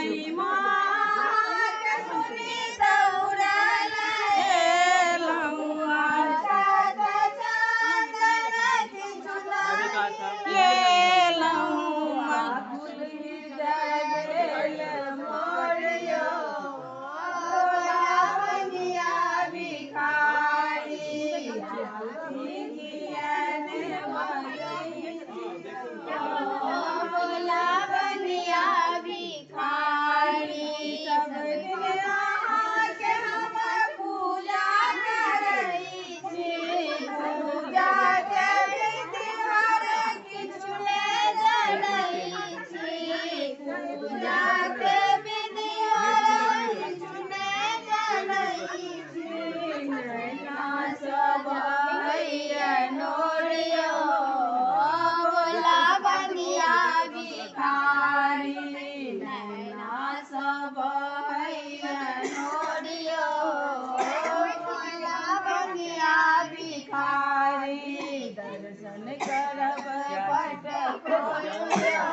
माई माँ के सुनी दौड़ल लहुआ ले लहुआ दर्शन करब पट खोलियो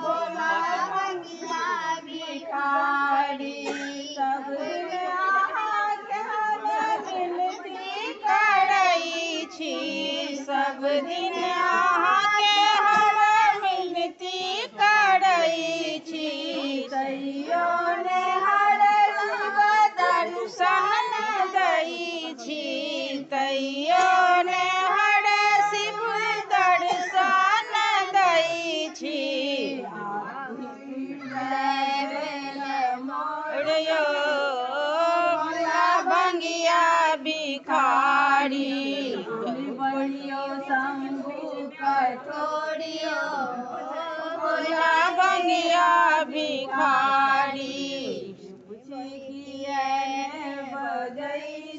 भोला बनिया भिखारी सब के विनती करई छी सब दिन के हम विनती करई छी कहियो ने हर शिव दर्शन दई छी तैयो ने भिखारी बलियो शंभु कठोरियो भोला बंगिया भिखारी बजई